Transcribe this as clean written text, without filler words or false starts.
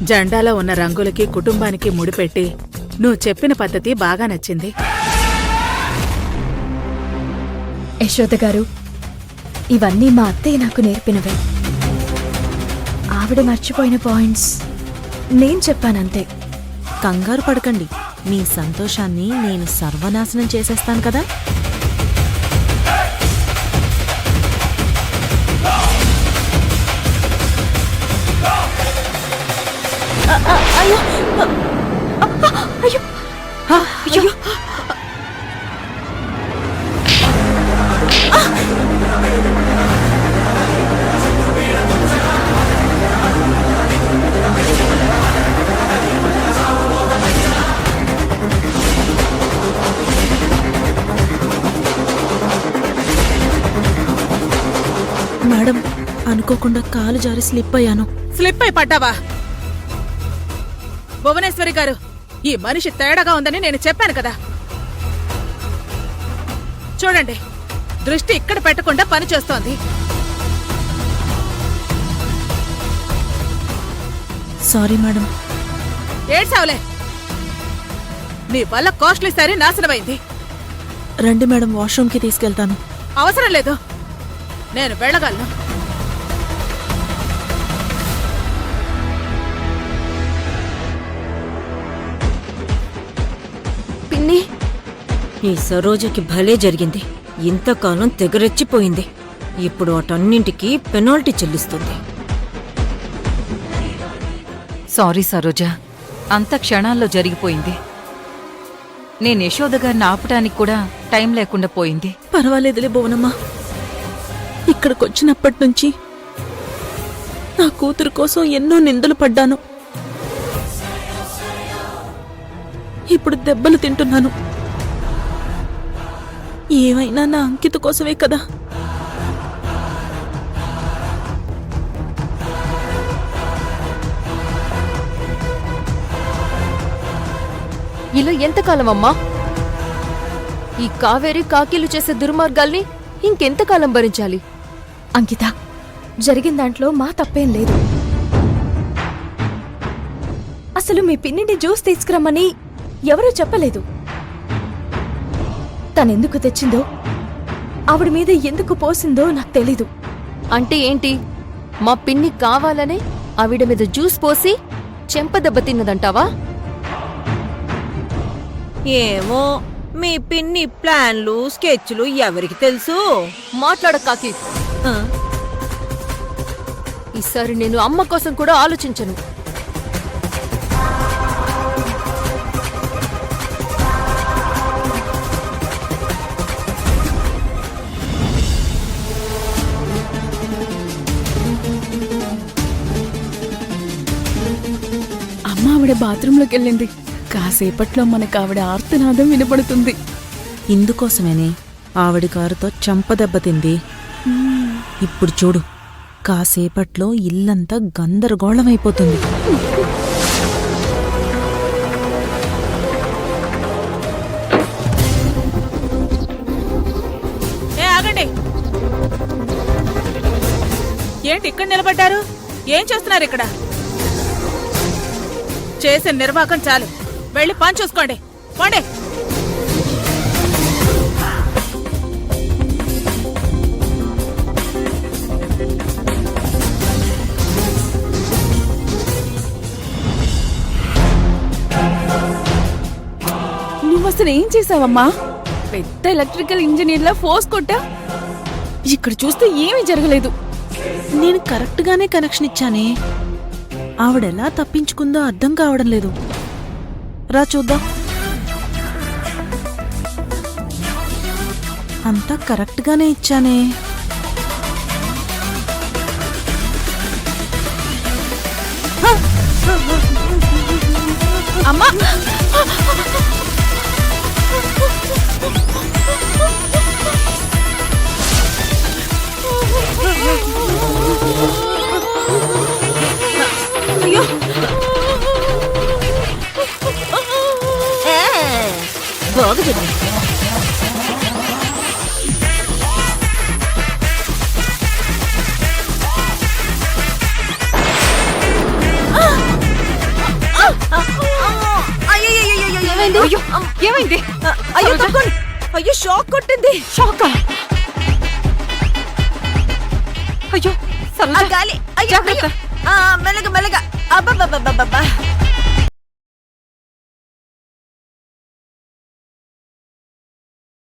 జెండాలో ఉన్న రంగులకి కుటుంబానికి ముడిపెట్టి నువ్వు చెప్పిన పద్ధతి బాగా నచ్చింది. యశోద గారు, ఇవన్నీ మా అత్తయ్య నాకు నేర్పినవే. ఆవిడ మర్చిపోయిన పాయింట్స్ నేను చెప్పానంతే. కంగారు పడకండి, మీ సంతోషాన్ని నేను సర్వనాశనం చేసేస్తాను కదా. అయ్యో అయ్యో అయ్యో మేడం, అనుకోకుండా కాలు జారి స్లిప్ అయ్యాను. స్లిప్ అయి పడ్డావా? భువనేశ్వరి గారు, ఈ మనిషి తేడాగా ఉందని నేను చెప్పాను కదా. చూడండి, దృష్టి ఇక్కడ పెట్టకుండా పని చేస్తోంది. Sorry madam. ఏడ్చావులే, నీ వల్ల కాస్ట్లీ సారీ నాశనమైంది. రండి మేడం, వాష్రూమ్కి తీసుకెళ్తాను. అవసరం లేదు, నేను వెళ్ళగలను. పిన్ని, ఈ సరోజకి భలే జరిగింది. ఇంతకాలం తెగరెచ్చిపోయింది. ఇప్పుడు వాటన్నింటికి పెనాల్టీ చెల్లిస్తుంది. సారీ సరోజ, అంత క్షణాల్లో జరిగిపోయింది. నేను యశోద గారిని ఆపటానికి కూడా టైం లేకుండా పోయింది. పర్వాలేదులే భువనమ్మా. ఇక్కడికొచ్చినప్పటి నుంచి నా కూతురు కోసం ఎన్నో నిందలు పడ్డాను. ఇప్పుడు దెబ్బలు తింటున్నాను. ఏమైనా నా అంకిత కోసమే కదా. ఇలా ఎంతకాలం అమ్మా? ఈ కావేరి కాకీలు చేసే దుర్మార్గాల్ని ఇంకెంతకాలం భరించాలి? అంకిత, జరిగిన దాంట్లో మా తప్పేం లేదు. అసలు మీ పిన్నిని జ్యూస్ తీసుకురమ్మని ఎవరూ చెప్పలేదు. తనెందుకు తెచ్చిందో, ఆవిడ మీద ఎందుకు పోసిందో నాకు తెలీదు. అంటే ఏంటి? మా పిన్ని కావాలనే ఆవిడ మీద జ్యూస్ పోసి చెంపదెబ్బ తిన్నదంటావా? ఏమో, మీ పిన్ని ప్లాన్లు స్కెచ్లు ఎవరికి తెలుసు? మాట్లాడకాకి. ఈసారి నేను అమ్మ కోసం కూడా ఆలోచించను. అమ్మ ఆవిడ బాత్రూంలోకి వెళ్ళింది. కాసేపట్లో మనకు ఆవిడ ఆర్తనాదం వినపడుతుంది. ఇందుకోసమేనే ఆవిడ కారుతో చంపదెబ్బతింది. ఇప్పుడు చూడు, కాసేపట్లో ఇల్లంతా గందరగోళమైపోతుంది. ఆగండి, ఏంటి ఇక్కడ నిలబడ్డారు? ఏం చేస్తున్నారు ఇక్కడ? చేసిన నిర్వాకం చాలు, వెళ్ళి పని చూసుకోండి. పోండి. నువ్వసలు ఏం చేసావమ్మా? పెద్ద ఎలక్ట్రికల్ ఇంజనీర్లా ఫోర్స్ కొట్టా. ఇక్కడ చూస్తే ఏమీ జరగలేదు. నేను కరెక్ట్గానే కనెక్షన్ ఇచ్చానే. ఆవిడెలా తప్పించుకుందో అర్థం కావడం లేదు. రా చూద్దాం. అంతా కరెక్ట్గానే ఇచ్చానే. అమ్మా, అయ్యో, బాగా జరిగింది. ఏమైంది అయ్యో ఏమైంది అయ్యో తప్పండి. అయ్యో షాక్ కొట్టింది. షాకా అయ్యో సరోజ గాలి జాగ్రత్త మెల్లగా మెల్లగా అబ్బబ్బబ్బబ్బబ్బా